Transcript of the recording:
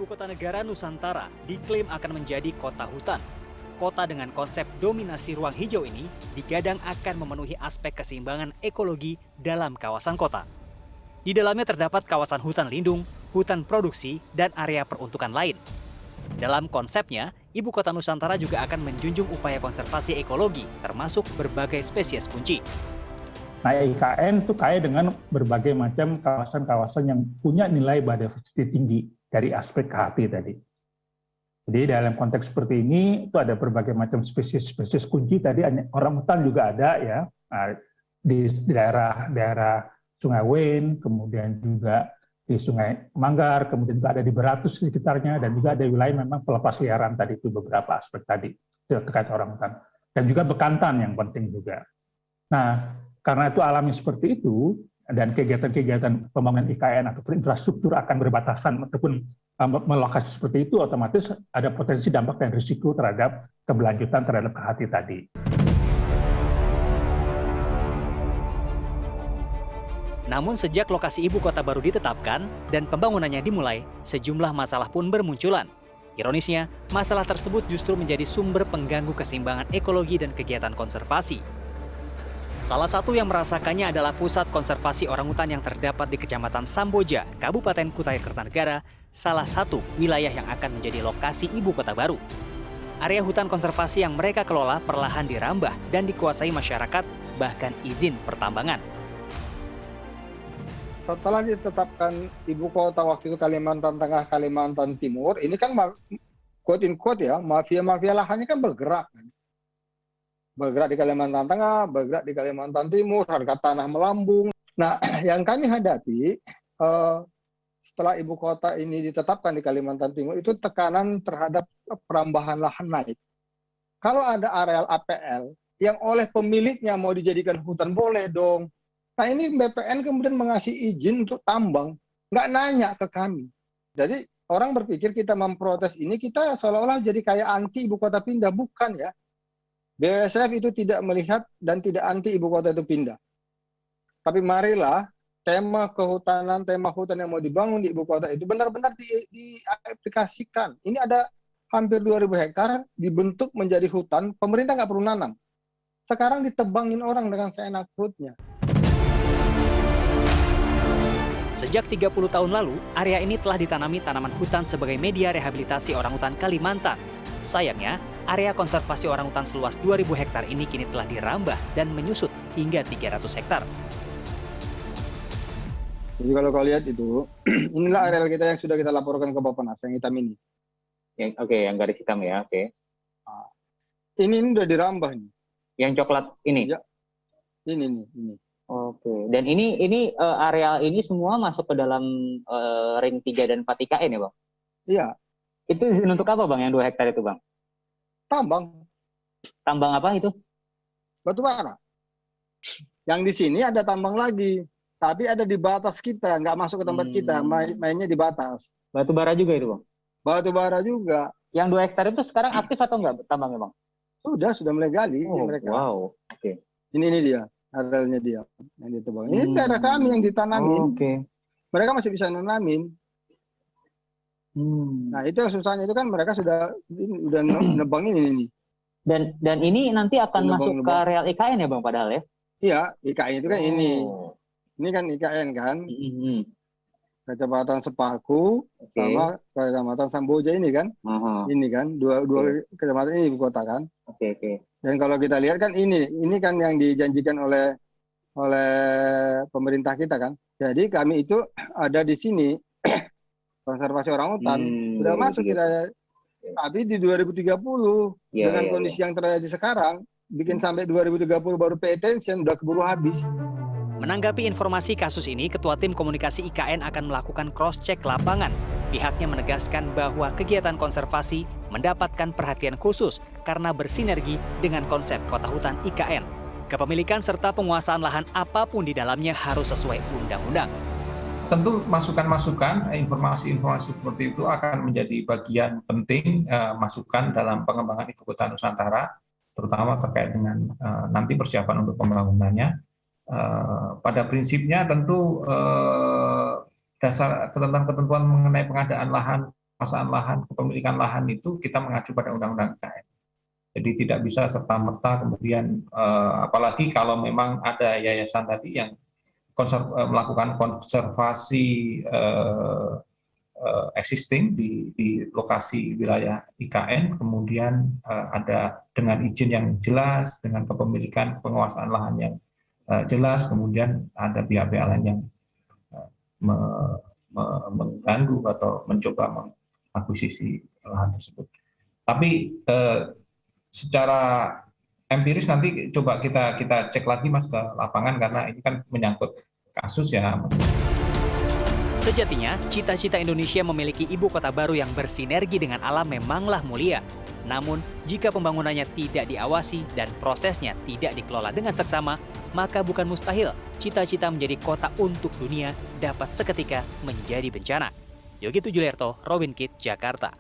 Ibu kota negara Nusantara diklaim akan menjadi kota hutan. Kota dengan konsep dominasi ruang hijau ini digadang akan memenuhi aspek keseimbangan ekologi dalam kawasan kota. Di dalamnya terdapat kawasan hutan lindung, hutan produksi, dan area peruntukan lain. Dalam konsepnya, Ibu kota Nusantara juga akan menjunjung upaya konservasi ekologi, termasuk berbagai spesies kunci. Nah, IKN itu kaya dengan berbagai macam kawasan-kawasan yang punya nilai biodiversity tinggi dari aspek KHT tadi. Jadi dalam konteks seperti ini, itu ada berbagai macam spesies kunci tadi, orang hutan juga ada ya, di daerah Sungai Wen, kemudian juga di Sungai Manggar, kemudian juga ada di Beratus di sekitarnya, dan juga ada wilayah memang pelepas liaran tadi, itu beberapa aspek tadi terkait orang hutan. Dan juga bekantan yang penting juga. Nah, karena itu alami seperti itu, dan kegiatan-kegiatan pembangunan IKN atau infrastruktur akan berbatasan ataupun melokasi seperti itu, otomatis ada potensi dampak dan risiko terhadap keberlanjutan terhadap KHT tadi. Namun sejak lokasi ibu kota baru ditetapkan dan pembangunannya dimulai, sejumlah masalah pun bermunculan. Ironisnya, masalah tersebut justru menjadi sumber pengganggu keseimbangan ekologi dan kegiatan konservasi. Salah satu yang merasakannya adalah pusat konservasi orangutan yang terdapat di Kecamatan Samboja, Kabupaten Kutai Kartanegara, salah satu wilayah yang akan menjadi lokasi ibu kota baru. Area hutan konservasi yang mereka kelola perlahan dirambah dan dikuasai masyarakat, bahkan izin pertambangan. Setelah ditetapkan ibu kota waktu itu Kalimantan Tengah, Kalimantan Timur, ini kan quote in quote ya, mafia-mafia lahannya kan bergerak. Bergerak di Kalimantan Tengah, bergerak di Kalimantan Timur, harga tanah melambung. Nah, yang kami hadapi setelah ibu kota ini ditetapkan di Kalimantan Timur, itu tekanan terhadap perambahan lahan naik. Kalau ada areal APL yang oleh pemiliknya mau dijadikan hutan, boleh dong. Nah, ini BPN kemudian mengasih izin untuk tambang, nggak nanya ke kami. Jadi orang berpikir kita memprotes ini, kita seolah-olah jadi kayak anti ibu kota pindah, bukan ya. BWSF itu tidak melihat dan tidak anti ibu kota itu pindah. Tapi marilah tema kehutanan, tema hutan yang mau dibangun di ibu kota itu benar-benar diaplikasikan. Ini ada hampir 2.000 hektar dibentuk menjadi hutan, pemerintah nggak perlu nanam. Sekarang ditebangin orang dengan seenak perutnya. Sejak 30 tahun lalu, area ini telah ditanami tanaman hutan sebagai media rehabilitasi orangutan Kalimantan. Sayangnya, area konservasi orangutan seluas 2.000 hektar ini kini telah dirambah dan menyusut hingga 300 hektar. Jadi kalau kau lihat itu, inilah areal kita yang sudah kita laporkan ke Bappenas, yang hitam ini. Yang garis hitam ya, oke. Nah, ini udah dirambah nih. Yang coklat ini? Ya, ini. Oke, dan ini areal ini semua masuk ke dalam ring 3 dan 4 IKN ya, Bang? Iya. Itu izin untuk apa, Bang, yang 2 hektar itu, Bang? Tambang. Tambang apa itu? Batu bara. Yang di sini ada tambang lagi, tapi ada di batas kita, nggak masuk ke tempat kita, mainnya di batas. Batu bara juga itu, Bang? Batu bara juga. Yang 2 hektar itu sekarang aktif atau enggak tambangnya, Bang? Sudah mulai gali mereka. Wow, oke. Ini dia, arealnya dia yang ditebang. Ini daerah kami yang ditanamin. Oke. Mereka masih bisa nanamin. Nah, itu susahnya itu kan mereka sudah nebang ini. Dan ini nanti akan masuk ke areal IKN ya, Bang, padahal ya? Iya, IKN itu kan ini. Ini kan IKN kan. Kecamatan Sepaku sama Kecamatan Samboja ini kan. Ini kan dua kecamatan ini ibu kota kan. Oke. Dan kalau kita lihat kan ini kan yang dijanjikan oleh pemerintah kita kan. Jadi kami itu ada di sini konservasi orangutan sudah masuk kita. Tapi di 2030 dengan kondisi yang terjadi sekarang, bikin sampai 2030 baru pay attention, udah keburu habis. Menanggapi informasi kasus ini, Ketua Tim Komunikasi IKN akan melakukan cross-check lapangan. Pihaknya menegaskan bahwa kegiatan konservasi mendapatkan perhatian khusus karena bersinergi dengan konsep kota hutan IKN. Kepemilikan serta penguasaan lahan apapun di dalamnya harus sesuai undang-undang. Tentu masukan-masukan, informasi-informasi seperti itu akan menjadi bagian penting masukan dalam pengembangan Ibu Kota Nusantara, terutama terkait dengan nanti persiapan untuk pembangunannya. Pada prinsipnya tentu dasar ketentuan mengenai pengadaan lahan penguasaan lahan, kepemilikan lahan itu kita mengacu pada Undang-Undang IKN. Jadi tidak bisa serta-merta kemudian, apalagi kalau memang ada yayasan tadi yang melakukan konservasi existing di lokasi wilayah IKN, kemudian ada dengan izin yang jelas, dengan kepemilikan penguasaan lahan yang jelas, kemudian ada pihak-pihak lain yang mengganggu atau mencoba mengakuisisi lahan tersebut. Tapi secara empiris nanti coba kita cek lagi Mas ke lapangan, karena ini kan menyangkut kasus ya. Sejatinya, cita-cita Indonesia memiliki ibu kota baru yang bersinergi dengan alam memanglah mulia. Namun, jika pembangunannya tidak diawasi dan prosesnya tidak dikelola dengan seksama, maka bukan mustahil cita-cita menjadi kota untuk dunia dapat seketika menjadi bencana. Yogi Tujuliarto, Robin Kitt, Jakarta.